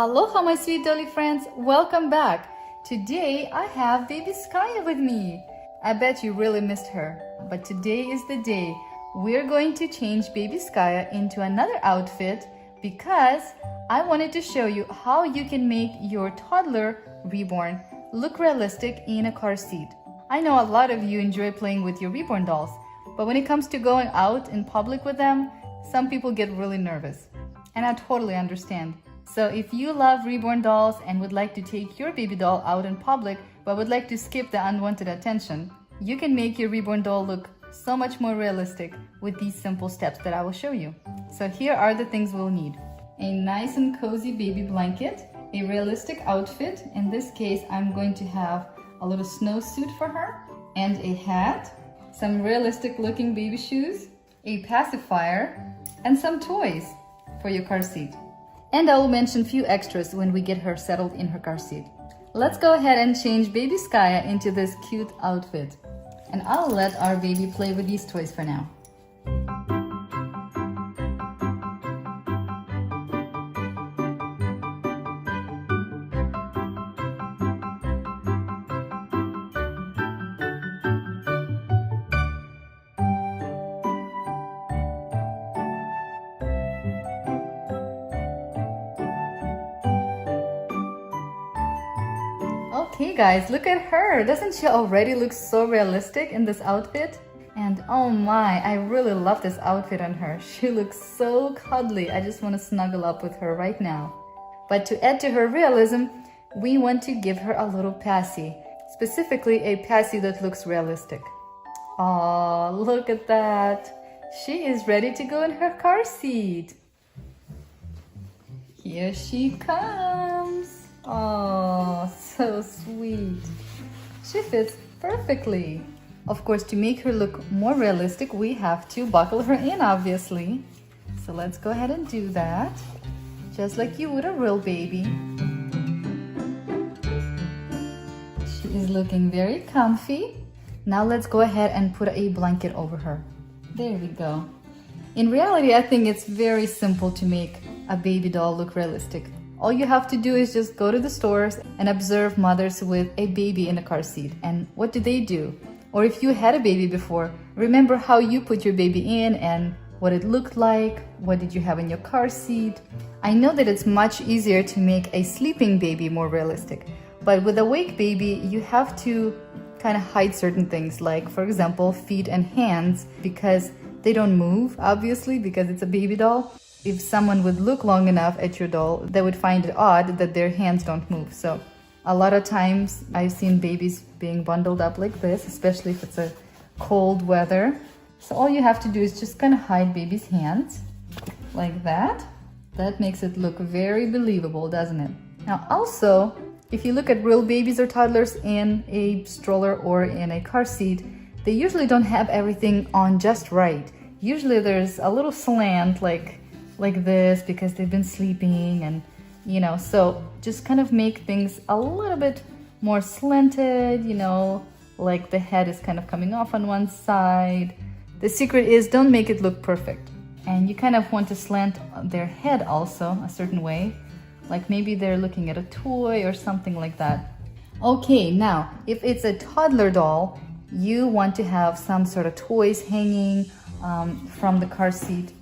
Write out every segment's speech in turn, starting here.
Aloha, my sweet dolly friends. Welcome back. Today I have baby Skya with me. I bet you really missed her, but today is the day we're going to change baby Skya into another outfit because I wanted to show you how you can make your toddler Reborn look realistic in a car seat. I know a lot of you enjoy playing with your Reborn dolls, but when it comes to going out in public with them, some people get really nervous, and I totally understand. So if you love Reborn dolls and would like to take your baby doll out in public but would like to skip the unwanted attention, you can make your Reborn doll look so much more realistic with these simple steps that I will show you. So here are the things we'll need. A nice and cozy baby blanket, a realistic outfit. In this case, I'm going to have a little snowsuit for her and a hat, some realistic looking baby shoes, a pacifier, and some toys for your car seat. And I will mention a few extras when we get her settled in her car seat. Let's go ahead and change baby Skya into this cute outfit. And I'll let our baby play with these toys for now. Okay guys, look at her. Doesn't she already look so realistic in this outfit? And oh my, I really love this outfit on her. She looks so cuddly. I just want to snuggle up with her right now. But to add to her realism, we want to give her a little passy. Specifically a passy that looks realistic. Oh, look at that. She is ready to go in her car seat. Here she comes. Oh, so sweet. She fits perfectly. Of course, to make her look more realistic, we have to buckle her in, obviously. So let's go ahead and do that, just like you would a real baby. She is looking very comfy. Now let's go ahead and put a blanket over her. There we go. In reality, I think it's very simple to make a baby doll look realistic. All you have to do is just go to the stores and observe mothers with a baby in a car seat. And what do they do? Or if you had a baby before, remember how you put your baby in and what it looked like, what did you have in your car seat. I know that it's much easier to make a sleeping baby more realistic, but with a awake baby, you have to kind of hide certain things, like for example, feet and hands, because they don't move, obviously, because it's a baby doll. If someone would look long enough at your doll, they would find it odd that their hands don't move. So a lot of times I've seen babies being bundled up like this, especially if it's a cold weather. So all you have to do is just kind of hide baby's hands like that. That makes it look very believable, doesn't it? Now also, if you look at real babies or toddlers in a stroller or in a car seat, they usually don't have everything on just right. Usually there's a little slant like this because they've been sleeping, and so just kind of make things a little bit more slanted, like the head is kind of coming off on one side. The secret is don't make it look perfect, and you kind of want to slant their head also a certain way, like maybe they're looking at a toy or something like that. Okay, now if it's a toddler doll, you want to have some sort of toys hanging from the car seat.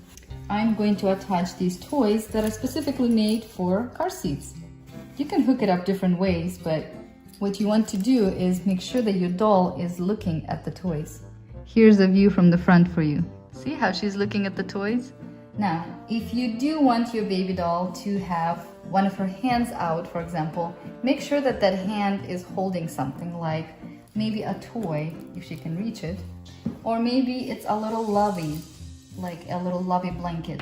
I'm going to attach these toys that are specifically made for car seats. You can hook it up different ways, but what you want to do is make sure that your doll is looking at the toys. Here's a view from the front for you. See how she's looking at the toys? Now, if you do want your baby doll to have one of her hands out, for example, make sure that that hand is holding something, like maybe a toy, if she can reach it, or maybe it's a little lovey, like a little lovey blanket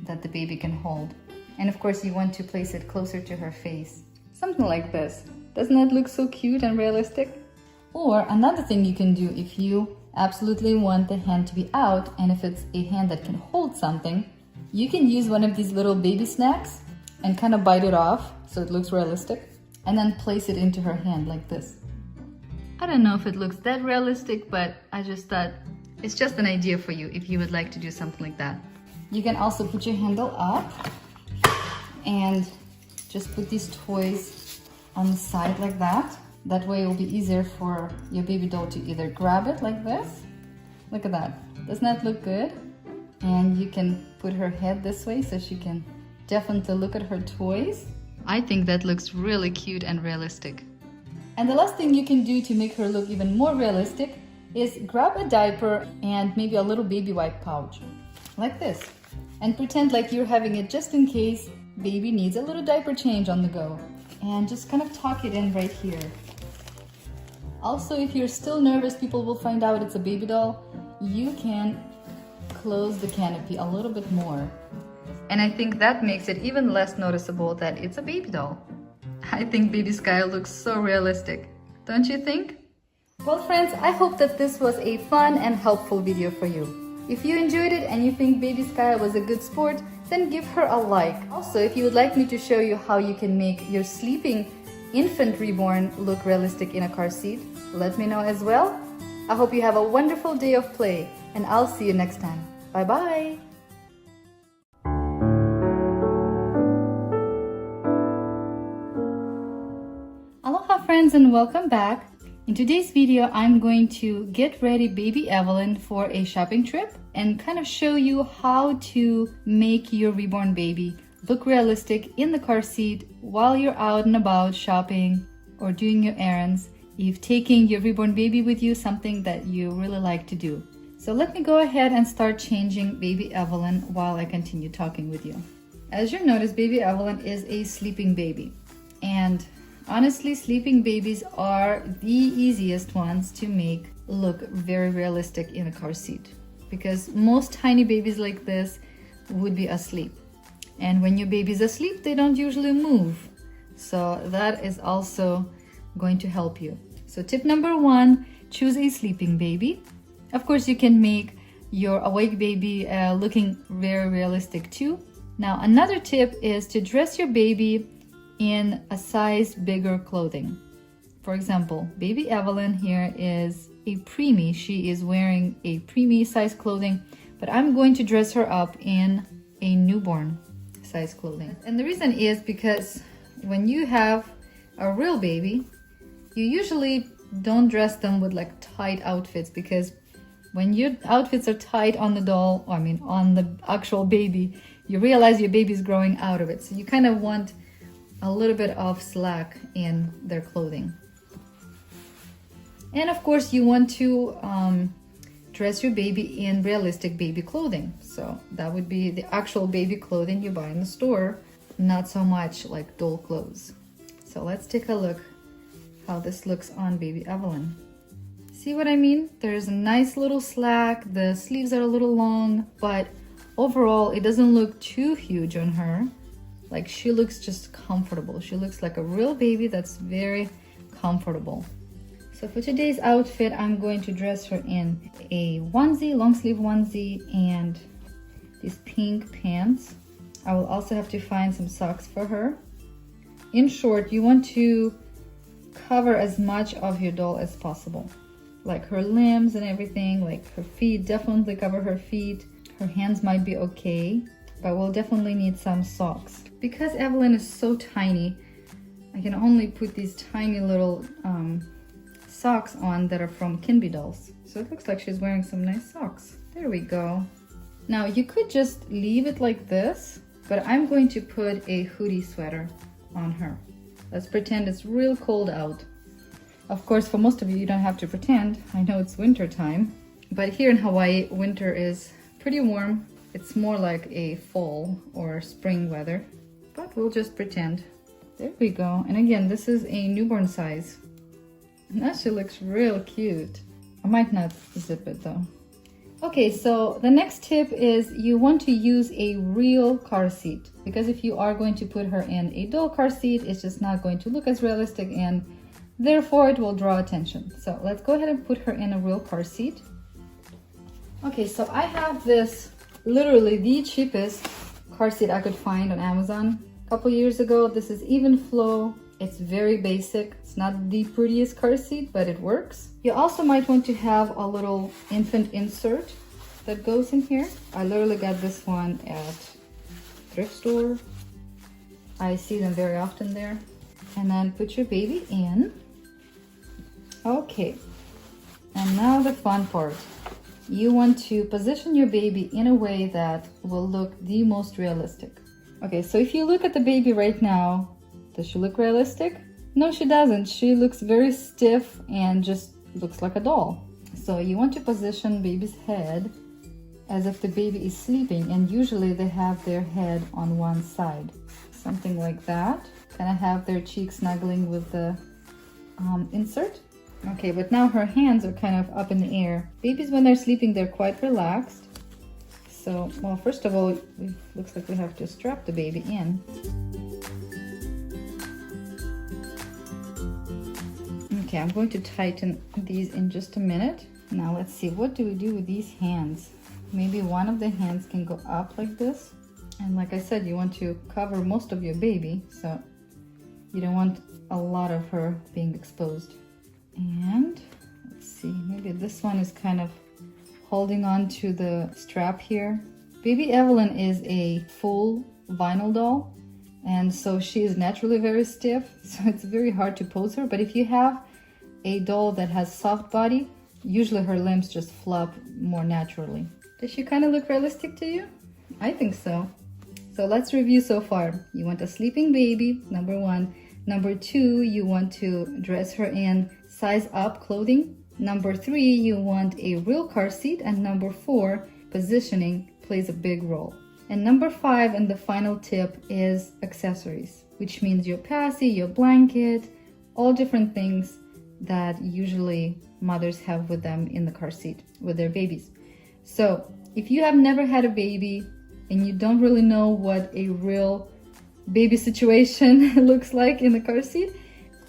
that the baby can hold. And of course you want to place it closer to her face. Something like this. Doesn't that look so cute and realistic? Or another thing you can do if you absolutely want the hand to be out, and if it's a hand that can hold something, you can use one of these little baby snacks and kind of bite it off so it looks realistic, and then place it into her hand like this. I don't know if it looks that realistic, but I just thought it's just an idea for you if you would like to do something like that. You can also put your handle up and just put these toys on the side like that. That way it will be easier for your baby doll to either grab it like this. Look at that. Doesn't that look good? And you can put her head this way so she can definitely look at her toys. I think that looks really cute and realistic. And the last thing you can do to make her look even more realistic is grab a diaper and maybe a little baby wipe pouch, like this. And pretend like you're having it just in case baby needs a little diaper change on the go. And just kind of tuck it in right here. Also, if you're still nervous people will find out it's a baby doll, you can close the canopy a little bit more. And I think that makes it even less noticeable that it's a baby doll. I think baby Skya looks so realistic, don't you think? Well friends, I hope that this was a fun and helpful video for you. If you enjoyed it and you think baby Skya was a good sport, then give her a like. Also, if you would like me to show you how you can make your sleeping infant reborn look realistic in a car seat, let me know as well. I hope you have a wonderful day of play, and I'll see you next time. Bye-bye! Aloha friends and welcome back. In today's video, I'm going to get ready baby Evelyn for a shopping trip and kind of show you how to make your reborn baby look realistic in the car seat while you're out and about shopping or doing your errands. If taking your reborn baby with you something that you really like to do. So let me go ahead and start changing baby Evelyn while I continue talking with you. As you notice, baby Evelyn is a sleeping baby. And honestly, sleeping babies are the easiest ones to make look very realistic in a car seat because most tiny babies like this would be asleep. And when your baby's asleep, they don't usually move. So that is also going to help you. So tip number 1, choose a sleeping baby. Of course, you can make your awake baby looking very realistic too. Now, another tip is to dress your baby in a size bigger clothing. For example, baby Evelyn here is a preemie. She is wearing a preemie size clothing, but I'm going to dress her up in a newborn size clothing. And the reason is because when you have a real baby, you usually don't dress them with like tight outfits, because when your outfits are tight on the doll, on the actual baby, you realize your baby's growing out of it. So you kind of want a little bit of slack in their clothing. And of course you want to dress your baby in realistic baby clothing. So that would be the actual baby clothing you buy in the store, not so much like doll clothes. So let's take a look how this looks on baby Evelyn. See what I mean? There's a nice little slack, the sleeves are a little long, but overall it doesn't look too huge on her. Like, she looks just comfortable. She looks like a real baby that's very comfortable. So for today's outfit, I'm going to dress her in a onesie, long sleeve onesie, and these pink pants. I will also have to find some socks for her. In short, you want to cover as much of your doll as possible. Like her limbs and everything, like her feet, definitely cover her feet. Her hands might be okay, but we'll definitely need some socks. Because Evelyn is so tiny, I can only put these tiny little socks on that are from Kinby dolls. So it looks like she's wearing some nice socks. There we go. Now you could just leave it like this, but I'm going to put a hoodie sweater on her. Let's pretend it's real cold out. Of course, for most of you, you don't have to pretend. I know it's winter time, but here in Hawaii, winter is pretty warm. It's more like a fall or spring weather, but we'll just pretend. There we go. And again, this is a newborn size. Now she looks real cute. I might not zip it though. Okay, so the next tip is you want to use a real car seat, because if you are going to put her in a doll car seat, it's just not going to look as realistic and therefore it will draw attention. So let's go ahead and put her in a real car seat. Okay, so I have this literally the cheapest car seat I could find on Amazon a couple years ago. This is Even Flow. It's very basic. It's not the prettiest car seat, but it works. You also might want to have a little infant insert that goes in here. I literally got this one at thrift store. I see them very often there. And then put your baby in. Okay, and now the fun part. You want to position your baby in a way that will look the most realistic. Okay, so if you look at the baby right now, does she look realistic? No, she doesn't. She looks very stiff and just looks like a doll. So you want to position baby's head as if the baby is sleeping, and usually they have their head on one side. Something like that. Kind of have their cheeks snuggling with the insert. Okay, but now her hands are kind of up in the air. Babies, when they're sleeping, they're quite relaxed. So, well, first of all, it looks like we have to strap the baby in. Okay, I'm going to tighten these in just a minute. Now let's see, what do we do with these hands? Maybe one of the hands can go up like this. And like I said, you want to cover most of your baby, so you don't want a lot of her being exposed. And let's see, maybe this one is kind of holding on to the strap here. Baby Evelyn is a full vinyl doll, and so she is naturally very stiff, so it's very hard to pose her. But if you have a doll that has soft body, usually her limbs just flop more naturally. Does she kind of look realistic to you? I think so. So let's review so far. You want a sleeping baby, number one. Number two, you want to dress her in size up clothing. Number three, you want a real car seat. And number four, positioning plays a big role. And number five, and the final tip, is accessories, which means your passy, your blanket, all different things that usually mothers have with them in the car seat with their babies. So if you have never had a baby and you don't really know what a real baby situation looks like in the car seat,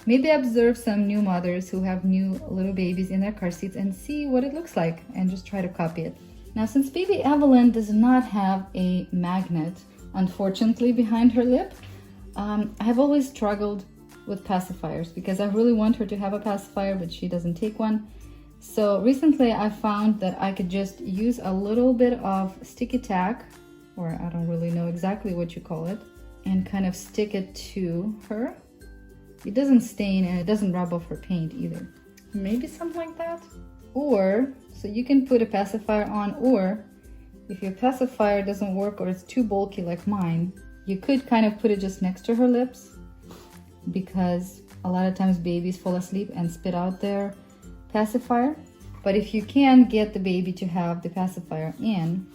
maybe observe some new mothers who have new little babies in their car seats and see what it looks like and just try to copy it. Now, since baby Evelyn does not have a magnet, unfortunately, behind her lip, I've always struggled with pacifiers because I really want her to have a pacifier, but she doesn't take one. So recently I found that I could just use a little bit of sticky tack, or I don't really know exactly what you call it, and kind of stick it to her. It doesn't stain and it doesn't rub off her paint either. Maybe something like that. Or, so you can put a pacifier on, or if your pacifier doesn't work or it's too bulky like mine, you could kind of put it just next to her lips, because a lot of times babies fall asleep and spit out their pacifier. But if you can get the baby to have the pacifier in,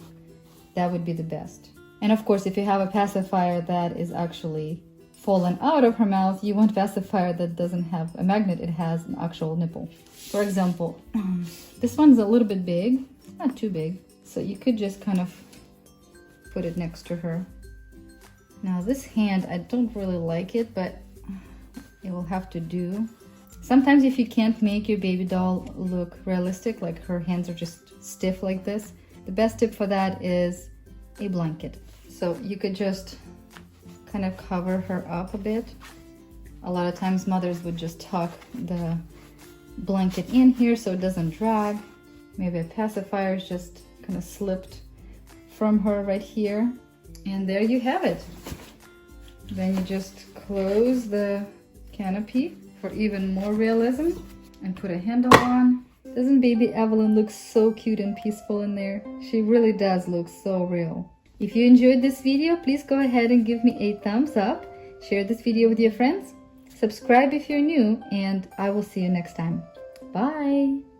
that would be the best. And of course, if you have a pacifier that is actually fallen out of her mouth, you want a pacifier that doesn't have a magnet, it has an actual nipple. For example, this one's a little bit big, not too big, so you could just kind of put it next to her. Now this hand, I don't really like it, but it will have to do. Sometimes if you can't make your baby doll look realistic, like her hands are just stiff like this, the best tip for that is a blanket. So you could just kind of cover her up a bit. A lot of times mothers would just tuck the blanket in here so it doesn't drag. Maybe a pacifier is just kind of slipped from her right here. And there you have it. Then you just close the canopy for even more realism and put a handle on. Doesn't baby Evelyn look so cute and peaceful in there? She really does look so real. If you enjoyed this video, please go ahead and give me a thumbs up, share this video with your friends, subscribe if you're new, and I will see you next time. Bye!